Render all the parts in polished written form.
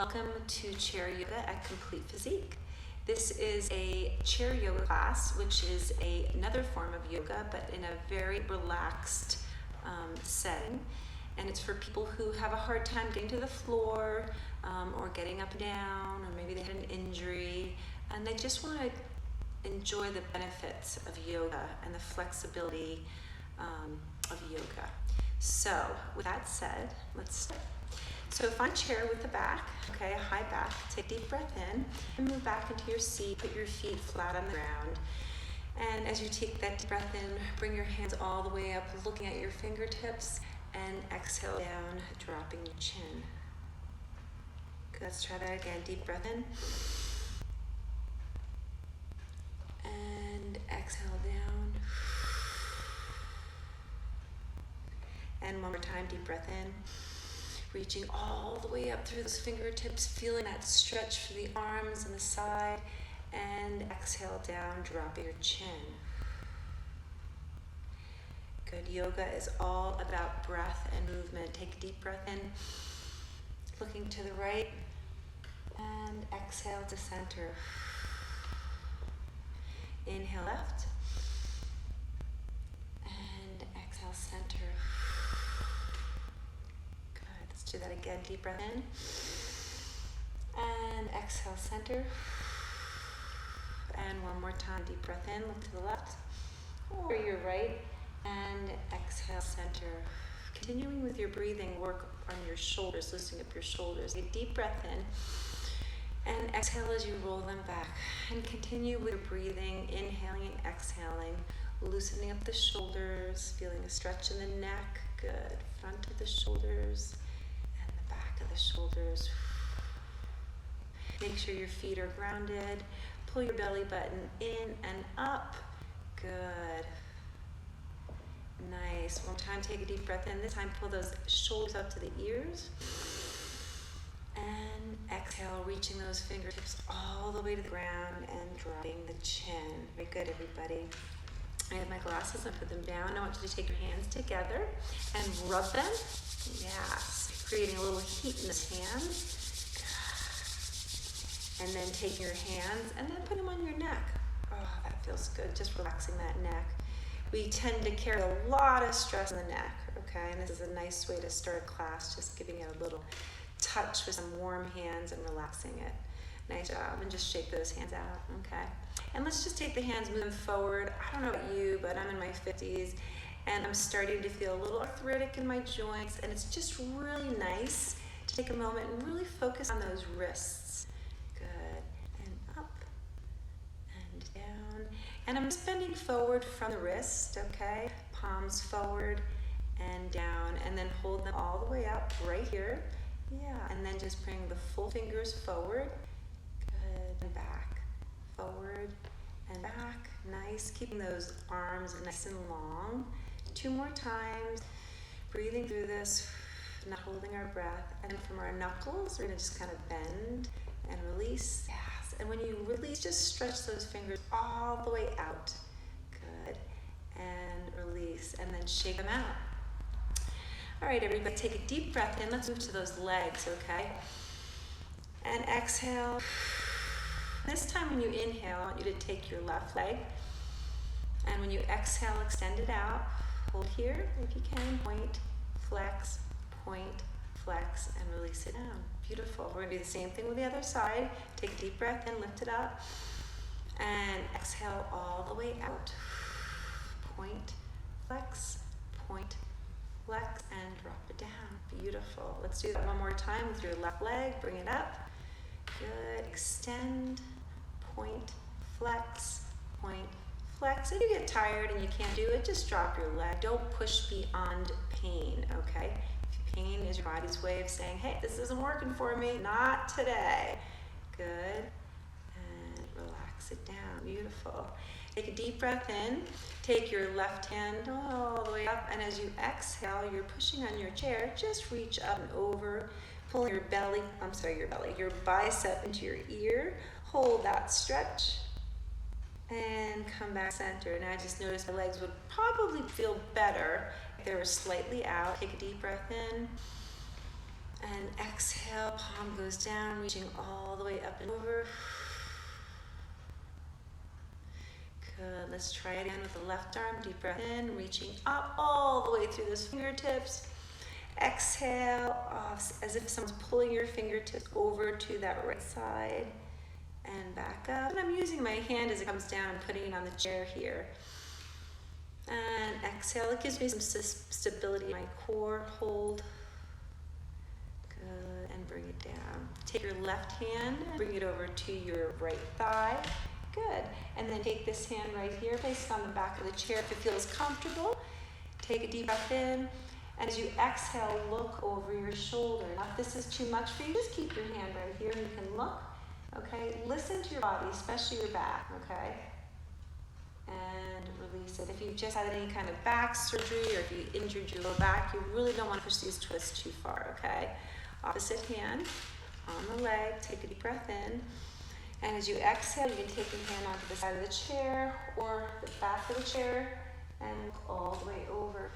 welcome to Chair Yoga at Complete Physique. This is a chair yoga class, which is another form of yoga, but in a very relaxed setting. And it's for people who have a hard time getting to the floor or getting up and down, or maybe they had an injury, and they just want to enjoy the benefits of yoga and the flexibility of yoga. So with that said, let's start. So find a chair with the back, okay, a high back. Take a deep breath in and move back into your seat. Put your feet flat on the ground. And as you take that deep breath in, bring your hands all the way up, looking at your fingertips, and exhale down, dropping your chin. Good. Let's try that again. Deep breath in. And exhale down. And one more time, deep breath in. Reaching all the way up through those fingertips, feeling that stretch for the arms and the side, and exhale down, dropping your chin. Good. Yoga is all about breath and movement. Take a deep breath in, looking to the right, and exhale to center. Inhale left, and exhale center. Do that again, deep breath in, and exhale center, and one more time, deep breath in, look to the left, or your right, and exhale center. Continuing with your breathing, work on your shoulders, loosening up your shoulders. Take a deep breath in, and exhale as you roll them back, and continue with your breathing, inhaling and exhaling, loosening up the shoulders, feeling a stretch in the neck, good, front of the shoulders, the shoulders. Make sure your feet are grounded. Pull your belly button in and up. Good. Nice. One time, take a deep breath in. This time, pull those shoulders up to the ears. And exhale, reaching those fingertips all the way to the ground and dropping the chin. Very good, everybody. I have my glasses. I put them down. I want you to take your hands together and rub them. Yes. Creating a little heat in the hands. And then take your hands and then put them on your neck. Oh, that feels good, just relaxing that neck. We tend to carry a lot of stress in the neck, okay? And this is a nice way to start a class, just giving it a little touch with some warm hands and relaxing it. Nice job, and just shake those hands out, okay? And let's just take the hands, move them forward. I don't know about you, but I'm in my 50s. And I'm starting to feel a little arthritic in my joints, and it's just really nice to take a moment and really focus on those wrists. Good. And up and down. And I'm just bending forward from the wrist, okay? Palms forward and down, and then hold them all the way up right here. Yeah, and then just bring the full fingers forward. Good. And back. Forward and back. Nice. Keeping those arms nice and long. 2 more times, breathing through this, not holding our breath. And from our knuckles, we're going to just kind of bend and release. Yes. And when you release, just stretch those fingers all the way out. Good. And release. And then shake them out. All right, everybody, take a deep breath in. Let's move to those legs, okay? And exhale. This time when you inhale, I want you to take your left leg. And when you exhale, extend it out. Hold here if you can. Point, flex, and release it down. Beautiful. We're going to do the same thing with the other side. Take a deep breath in, lift it up, and exhale all the way out. Point, flex, and drop it down. Beautiful. Let's do that one more time with your left leg. Bring it up. Good. Extend, point, flex. If you get tired and you can't do it, just drop your leg. Don't push beyond pain, okay? Pain is your body's way of saying, hey, this isn't working for me. Not today. Good. And relax it down. Beautiful. Take a deep breath in. Take your left hand all the way up. And as you exhale, you're pushing on your chair. Just reach up and over. Pull your bicep into your ear. Hold that stretch. And come back center. And I just noticed my legs would probably feel better if they were slightly out. Take a deep breath in. And exhale, palm goes down, reaching all the way up and over. Good, let's try it again with the left arm. Deep breath in, reaching up all the way through those fingertips. Exhale, off, as if someone's pulling your fingertips over to that right side. And back up. And I'm using my hand as it comes down and putting it on the chair here. And exhale, it gives me some stability in my core. Hold. Good, and bring it down. Take your left hand and bring it over to your right thigh. Good, and then take this hand right here, place it on the back of the chair if it feels comfortable. Take a deep breath in, and as you exhale, look over your shoulder. Now if this is too much for you, just keep your hand right here and you can look. Okay, listen to your body, especially your back, okay? And release it. If you've just had any kind of back surgery or if you injured your low back, you really don't want to push these twists too far, okay? Opposite hand on the leg, take a deep breath in. And as you exhale, you can take your hand onto the side of the chair or the back of the chair and look all the way over.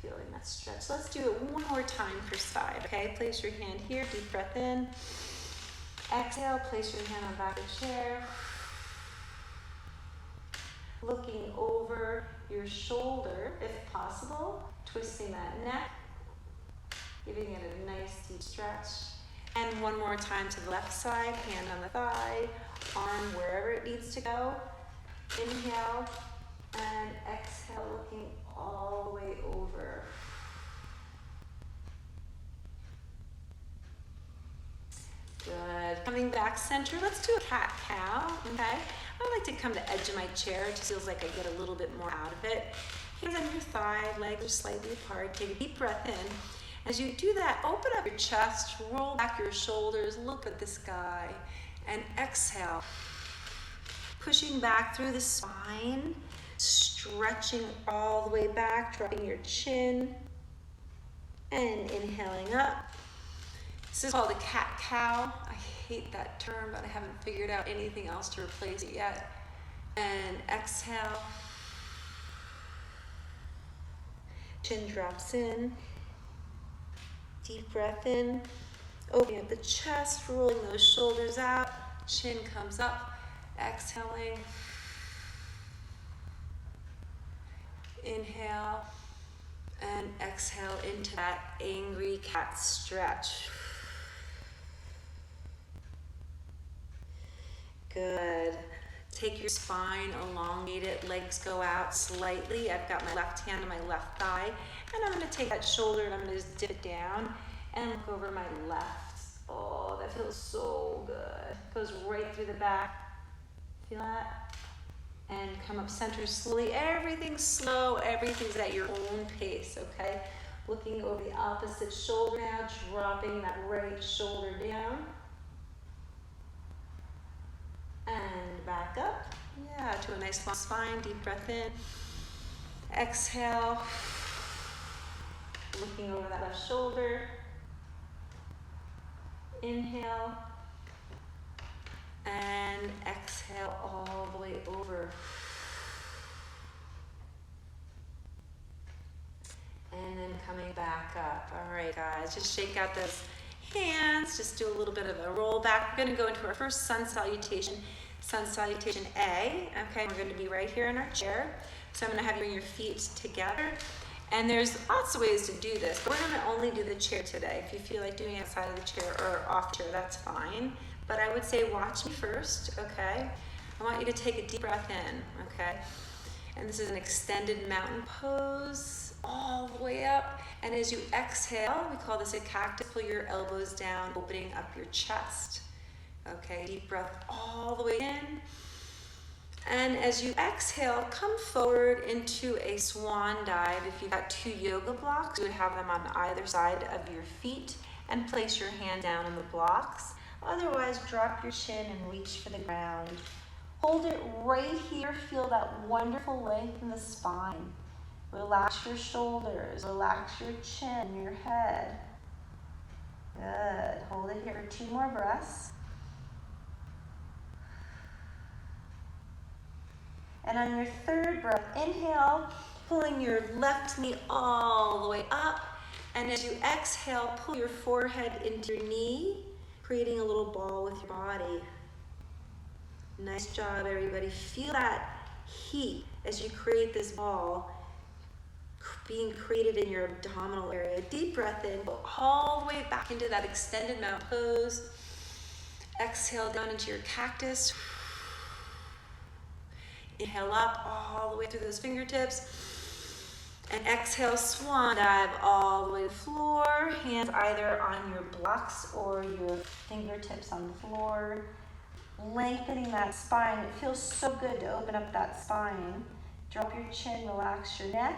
Feeling that stretch. So let's do it one more time per side, okay? Place your hand here, deep breath in. Exhale, place your hand on the back of the chair. Looking over your shoulder, if possible, twisting that neck, giving it a nice deep stretch. And one more time to the left side, hand on the thigh, arm wherever it needs to go. Inhale and exhale, looking all the way over. Good. Coming back center, let's do a cat-cow, okay? I like to come to the edge of my chair. It just feels like I get a little bit more out of it. Hands on your thigh, legs are slightly apart. Take a deep breath in. As you do that, open up your chest, roll back your shoulders, look at the sky, and exhale. Pushing back through the spine, stretching all the way back, dropping your chin, and inhaling up. This is called a cat-cow. I hate that term, but I haven't figured out anything else to replace it yet. And exhale. Chin drops in. Deep breath in. Opening up the chest, rolling those shoulders out. Chin comes up. Exhaling. Inhale. And exhale into that angry cat stretch. Good. Take your spine, elongate it, legs go out slightly. I've got my left hand on my left thigh, and I'm going to take that shoulder and I'm going to just dip it down and look over my left. Oh, that feels so good. Goes right through the back. Feel that? And come up center slowly. Everything's slow. Everything's at your own pace, okay? Looking over the opposite shoulder now, dropping that right shoulder down. And back up. Yeah, to a nice long spine. Deep breath in. Exhale. Looking over that left shoulder. Inhale. And exhale all the way over. And then coming back up. All right, guys, just shake out those hands. Just do a little bit of a roll back. We're going to go into our first sun salutation A. Okay, we're going to be right here in our chair. So I'm going to have you bring your feet together. And there's lots of ways to do this. But we're going to only do the chair today. If you feel like doing it outside of the chair or off chair, that's fine. But I would say watch me first, okay? I want you to take a deep breath in, okay? And this is an extended mountain pose all the way up. And as you exhale, we call this a cactus. Pull your elbows down, opening up your chest. Okay, deep breath all the way in. And as you exhale, come forward into a swan dive. If you've got 2 yoga blocks, you would have them on either side of your feet and place your hand down on the blocks. Otherwise, drop your chin and reach for the ground. Hold it right here. Feel that wonderful length in the spine. Relax your shoulders. Relax your chin, your head. Good. Hold it here for 2 more breaths. And on your 3rd breath, inhale, pulling your left knee all the way up. And as you exhale, pull your forehead into your knee, creating a little ball with your body. Nice job, everybody. Feel that heat as you create this ball being created in your abdominal area. Deep breath in, go all the way back into that extended mountain pose. Exhale down into your cactus. Inhale up all the way through those fingertips. And exhale, swan dive all the way to the floor. Hands either on your blocks or your fingertips on the floor. Lengthening that spine. It feels so good to open up that spine. Drop your chin, relax your neck.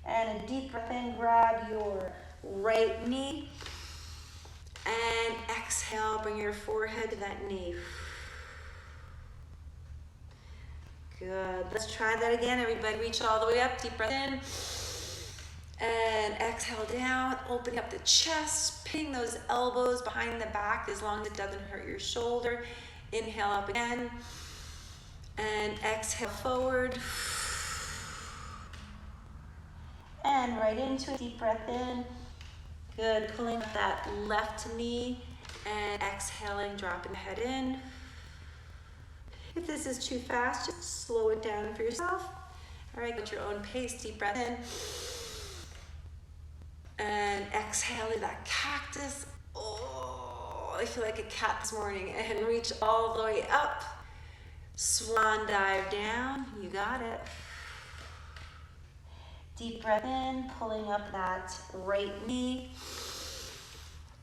And a deep breath in, grab your right knee. And exhale, bring your forehead to that knee. Good. Let's try that again, everybody. Reach all the way up, deep breath in. And exhale down, opening up the chest, pinning those elbows behind the back as long as it doesn't hurt your shoulder. Inhale up again. And exhale forward. And right into it, deep breath in. Good, pulling up that left knee and exhaling, dropping the head in. If this is too fast, just slow it down for yourself. All right, go at your own pace, deep breath in. And exhaling that cactus. Oh, I feel like a cat this morning. And reach all the way up. Swan dive down, you got it. Deep breath in, pulling up that right knee.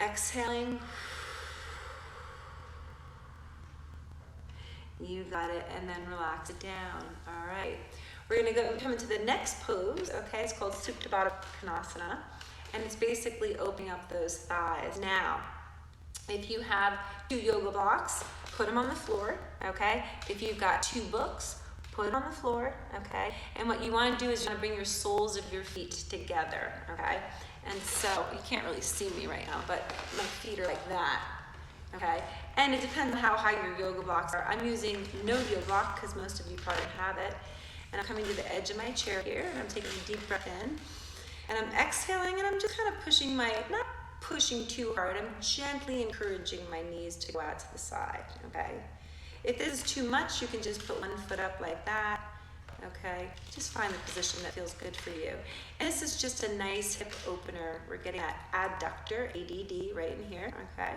Exhaling. You got it, and then relax it down. All right. We're gonna come into the next pose, okay? It's called Supta Baddha Kanasana, and it's basically opening up those thighs. Now, if you have 2 yoga blocks, put them on the floor, okay? If you've got 2 books, put it on the floor, okay? And what you want to do is you want to bring your soles of your feet together, okay? And so, you can't really see me right now, but my feet are like that, okay? And it depends on how high your yoga blocks are. I'm using no yoga block because most of you probably have it. And I'm coming to the edge of my chair here, and I'm taking a deep breath in. And I'm exhaling, and I'm just kind of pushing not pushing too hard, I'm gently encouraging my knees to go out to the side, okay? If this is too much, you can just put one foot up like that, okay? Just find the position that feels good for you. And this is just a nice hip opener. We're getting that adductor, ADD, right in here, okay?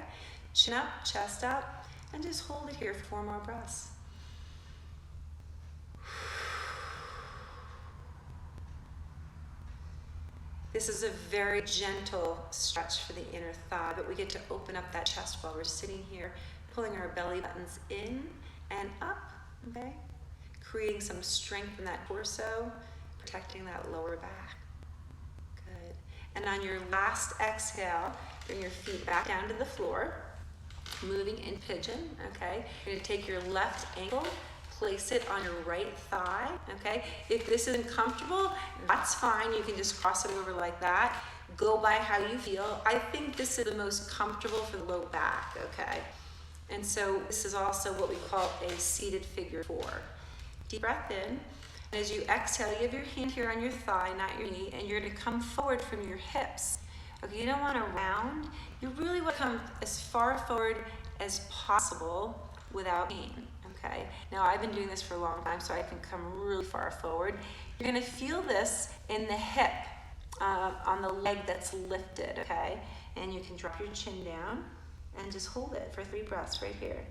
Chin up, chest up, and just hold it here for 4 more breaths. This is a very gentle stretch for the inner thigh, but we get to open up that chest while we're sitting here, pulling our belly buttons in and up, okay? Creating some strength in that torso, protecting that lower back. Good. And on your last exhale, bring your feet back down to the floor, moving in pigeon, okay? You're gonna take your left ankle, place it on your right thigh, okay? If this isn't comfortable, that's fine. You can just cross it over like that. Go by how you feel. I think this is the most comfortable for the low back, okay? And so this is also what we call a seated figure 4. Deep breath in. And as you exhale, you have your hand here on your thigh, not your knee, and you're gonna come forward from your hips. Okay, you don't wanna round. You really wanna come as far forward as possible without pain. Okay, now I've been doing this for a long time, so I can come really far forward. You're gonna feel this in the hip, on the leg that's lifted, okay? And you can drop your chin down and just hold it for 3 breaths right here.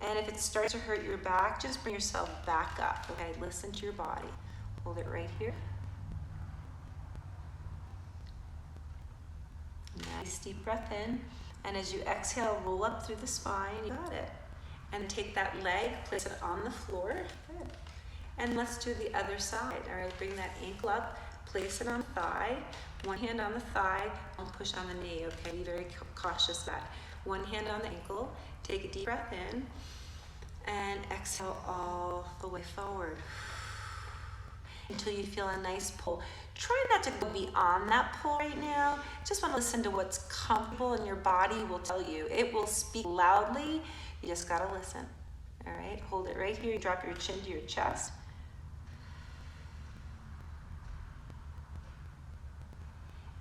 And if it starts to hurt your back, just bring yourself back up, okay? Listen to your body. Hold it right here. Nice deep breath in. And as you exhale, roll up through the spine. You got it. And take that leg, place it on the floor. Good. And let's do the other side. All right, bring that ankle up, place it on the thigh. One hand on the thigh, don't push on the knee, okay? Be very cautious of that. One hand on the ankle, take a deep breath in, and exhale all the way forward until you feel a nice pull. Try not to go beyond that pull right now. Just want to listen to what's comfortable, and your body will tell you. It will speak loudly. You just gotta listen, All right, hold it right here. Drop your chin to your chest.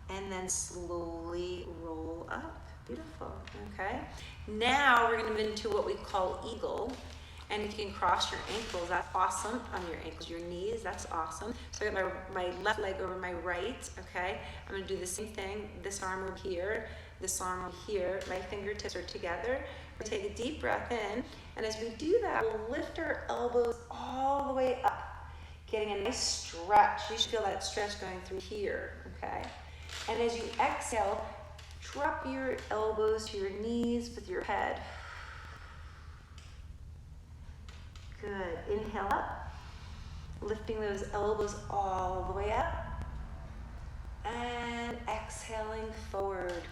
And then slowly roll up. Beautiful, okay? Now we're gonna move into what we call eagle. And if you can cross your ankles, that's awesome. On your ankles, your knees, that's awesome. So I got my left leg over my right, okay? I'm gonna do the same thing. This arm over here, this arm over here. My fingertips are together. We're gonna take a deep breath in. And as we do that, we'll lift our elbows all the way up, getting a nice stretch. You should feel that stretch going through here, okay? And as you exhale, drop your elbows to your knees with your head. Good. Inhale up, lifting those elbows all the way up. And exhaling forward.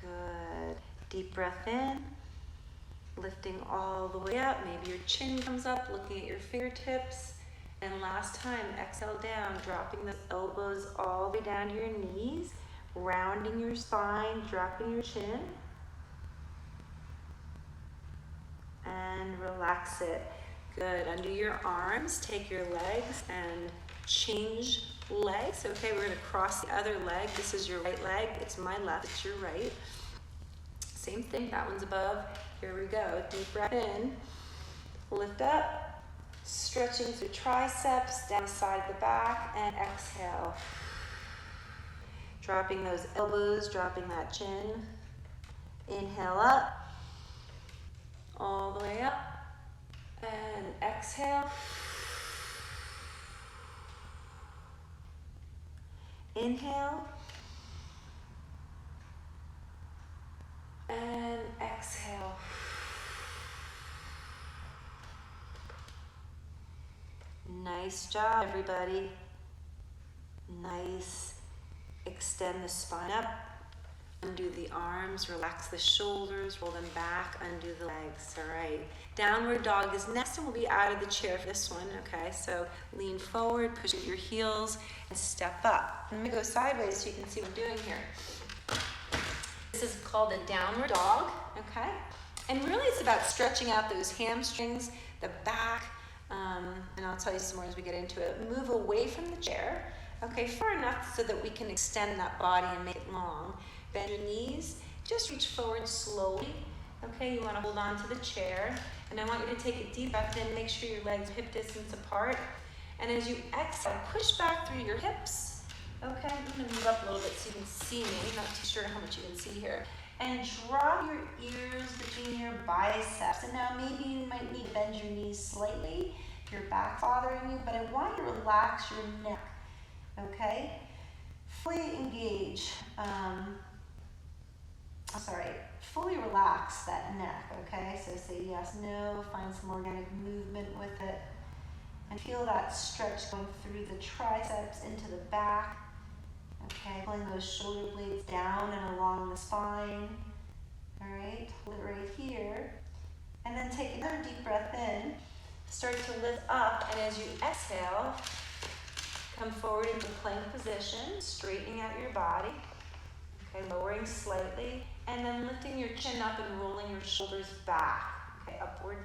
Good. Deep breath in, lifting all the way up. Maybe your chin comes up, looking at your fingertips. And last time, exhale down, dropping the elbows all the way down to your knees, rounding your spine, dropping your chin. And relax it. Good. Undo your arms, take your legs and change legs. Okay, we're gonna cross the other leg. This is your right leg, it's my left, it's your right. Same thing, that one's above. Here we go. Deep breath in, lift up. Stretching through triceps, down the side of the back, and exhale. Dropping those elbows, dropping that chin. Inhale up, all the way up, and exhale. Inhale, and exhale. Nice job, everybody. Nice. Extend the spine up. Undo the arms, relax the shoulders, roll them back, undo the legs. All right. Downward dog is next, and we'll be out of the chair for this one. Okay, so lean forward, push your heels, and step up. I'm gonna go sideways so you can see what I'm doing here. This is called a downward dog, okay? And really it's about stretching out those hamstrings, the back, and I'll tell you some more as we get into it. Move away from the chair, okay, far enough so that we can extend that body and make it long. Bend your knees, just reach forward slowly, okay? You wanna hold on to the chair, and I want you to take a deep breath in, make sure your legs are hip distance apart, and as you exhale, push back through your hips, okay? I'm gonna move up a little bit so you can see me, I'm not too sure how much you can see here. And draw your ears between your biceps. And now maybe you might need to bend your knees slightly if your back's bothering you, but I want you to relax your neck, okay? Fully engage, fully relax that neck, okay? So say yes, no, find some organic movement with it. And feel that stretch going through the triceps into the back. Okay, pulling those shoulder blades down and along the spine. All right, hold it right here. And then take another deep breath in. Start to lift up, and as you exhale, come forward into plank position, straightening out your body. Okay, lowering slightly, and then lifting your chin up and rolling your shoulders back. Okay, upward.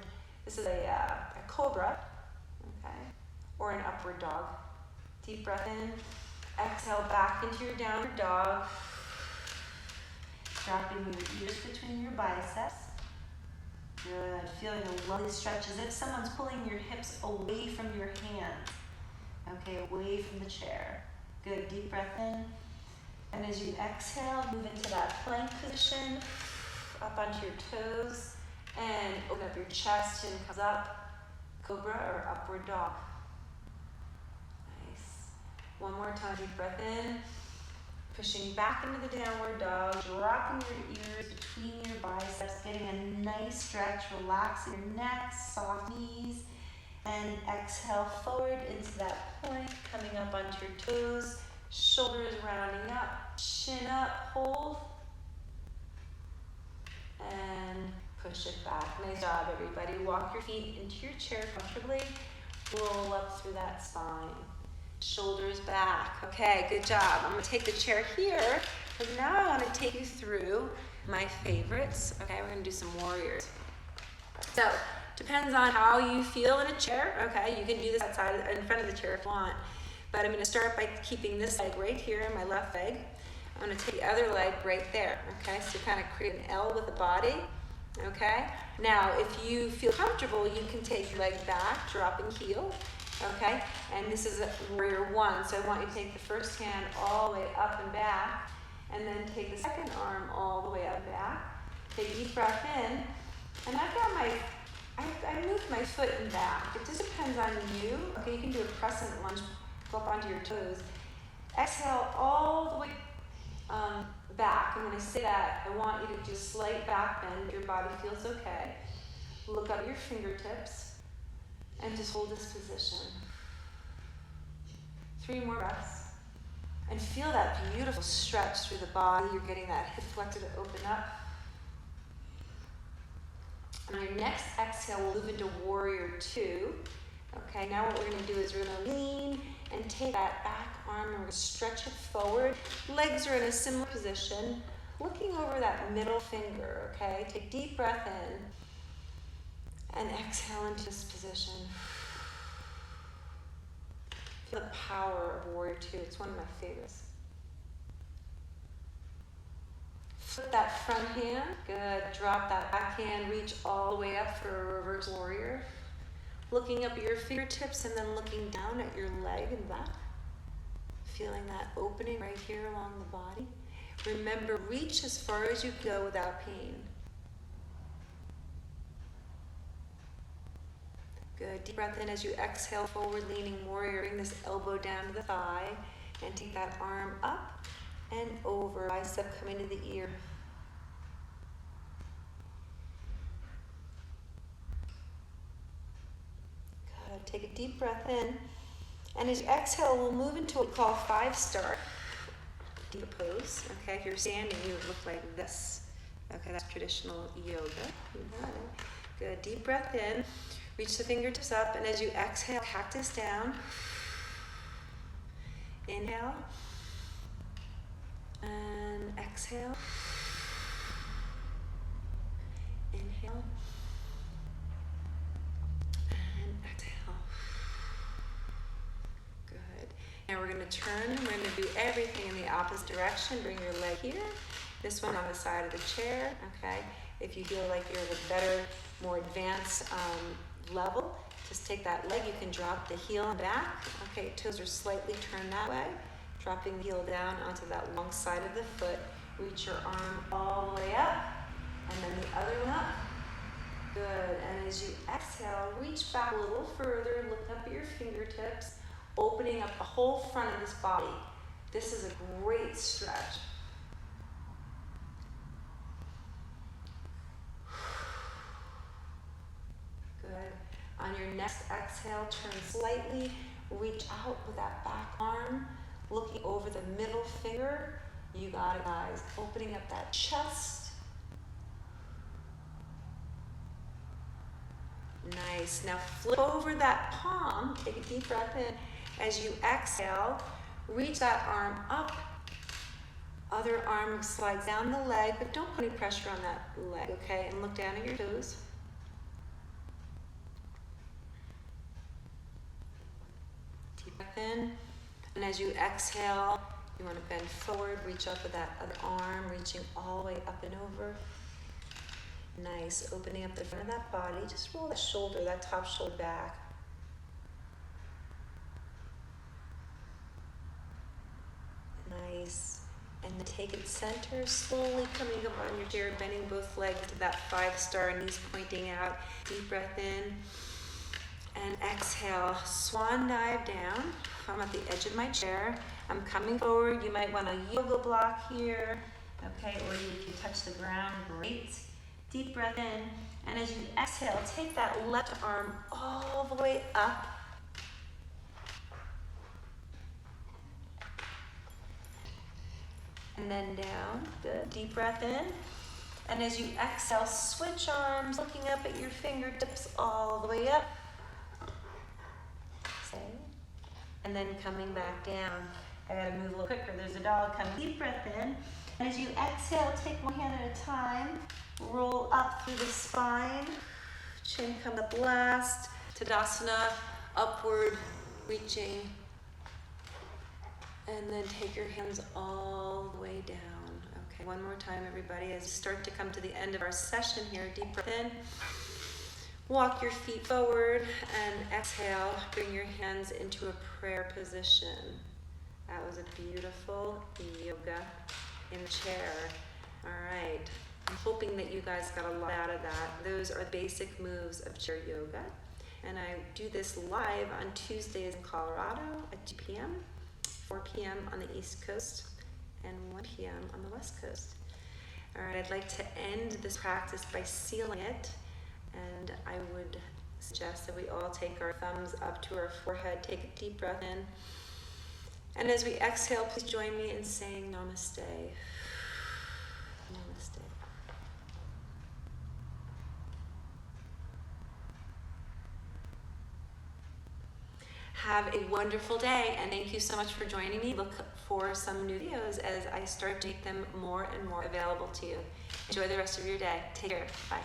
This is a cobra, okay, or an upward dog. Deep breath in. Exhale back into your downward dog. Dropping your ears between your biceps. Good. Feeling a lovely stretch as if someone's pulling your hips away from your hands. Okay, away from the chair. Good. Deep breath in. And as you exhale, move into that plank position. Up onto your toes. And open up your chest. Chin comes up. Cobra or upward dog. One more time, deep breath in, pushing back into the downward dog, dropping your ears between your biceps, getting a nice stretch, relaxing your neck, soft knees, and exhale forward into that plank, coming up onto your toes, shoulders rounding up, chin up, hold, and push it back. Nice job, everybody. Walk your feet into your chair comfortably, roll up through that spine. Shoulders back. Okay, good job. I'm going to take the chair here, because now I want to take you through my favorites. Okay, we're gonna do some warriors. So, depends on how you feel in a chair. Okay, you can do this outside, in front of the chair if you want. But I'm gonna start by keeping this leg right here, my left leg. I'm gonna take the other leg right there. Okay, so kind of create an L with the body. Okay, now if you feel comfortable, you can take your leg back, dropping heel. Okay, and this is a warrior one. So I want you to take the first hand all the way up and back, and then take the second arm all the way up and back. Take a deep breath in, and I've got I moved my foot and back. It just depends on you. Okay, you can do a crescent lunge, go up onto your toes. Exhale all the way back. And when I say that, I want you to do a slight back bend. Your body feels okay. Look up your fingertips and just hold this position. 3 more breaths. And feel that beautiful stretch through the body. You're getting that hip flexor to open up. And on your next exhale, we'll move into warrior 2. Okay, now what we're going to do is we're going to lean and take that back arm and we're going to stretch it forward. Legs are in a similar position, looking over that middle finger. Okay, take a deep breath in and exhale into this position. Feel the power of warrior 2. It's one of my favorites. Flip that front hand. Good. Drop that back hand. Reach all the way up for a reverse warrior. Looking up at your fingertips and then looking down at your leg and back. Feeling that opening right here along the body. Remember, reach as far as you go without pain. Good. Deep breath in as you exhale, forward leaning warrior. Bring this elbow down to the thigh and take that arm up and over. Bicep coming to the ear. Good. Take a deep breath in. And as you exhale, we'll move into what we call 5-star deep pose. Okay, if you're standing, you would look like this. Okay, that's traditional yoga. You got it. Good. Deep breath in. Reach the fingertips up, and as you exhale, cactus down. Inhale. And exhale. Inhale. And exhale. Good. Now we're going to turn, and we're going to do everything in the opposite direction. Bring your leg here. This one on the side of the chair. Okay. If you feel like you're at a better, more advanced level, just take that leg. You can drop the heel and back. Okay, toes are slightly turned that way. Dropping the heel down onto that long side of the foot. Reach your arm all the way up, and then the other one up. Good. And as you exhale, reach back a little further. Look up at your fingertips, opening up the whole front of this body. This is a great stretch. Good. On your next exhale, turn slightly, reach out with that back arm, looking over the middle finger. You got it, guys. Opening up that chest. Nice. Now flip over that palm. Take a deep breath in. As you exhale, reach that arm up. Other arm slides down the leg, but don't put any pressure on that leg, okay? And look down at your toes. Breath in, and as you exhale, you want to bend forward, reach up with that other arm, reaching all the way up and over. Nice, opening up the front of that body. Just roll that shoulder, that top shoulder back. Nice, and then take it center, slowly coming up on your chair, bending both legs to that 5-star, knees pointing out. Deep breath in. And exhale, swan dive down. I'm at the edge of my chair. I'm coming forward. You might want a yoga block here. Okay, or you can touch the ground. Great. Deep breath in. And as you exhale, take that left arm all the way up. And then down. Good. Deep breath in. And as you exhale, switch arms, looking up at your fingertips all the way up. And then coming back down. I gotta move a little quicker. There's a dog coming. Deep breath in. And as you exhale, take one hand at a time. Roll up through the spine. Chin come up last. Tadasana, upward reaching. And then take your hands all the way down. Okay, one more time, everybody. As we start to come to the end of our session here, deep breath in. Walk your feet forward and exhale. Bring your hands into a prayer position. That was a beautiful yoga in the chair. All right. I'm hoping that you guys got a lot out of that. Those are the basic moves of chair yoga. And I do this live on Tuesdays in Colorado at 2 p.m., 4 p.m. on the East Coast, and 1 p.m. on the West Coast. All right, I'd like to end this practice by sealing it. And I would suggest that we all take our thumbs up to our forehead, take a deep breath in. And as we exhale, please join me in saying namaste. Namaste. Have a wonderful day, and thank you so much for joining me. Look for some new videos as I start to make them more and more available to you. Enjoy the rest of your day. Take care. Bye.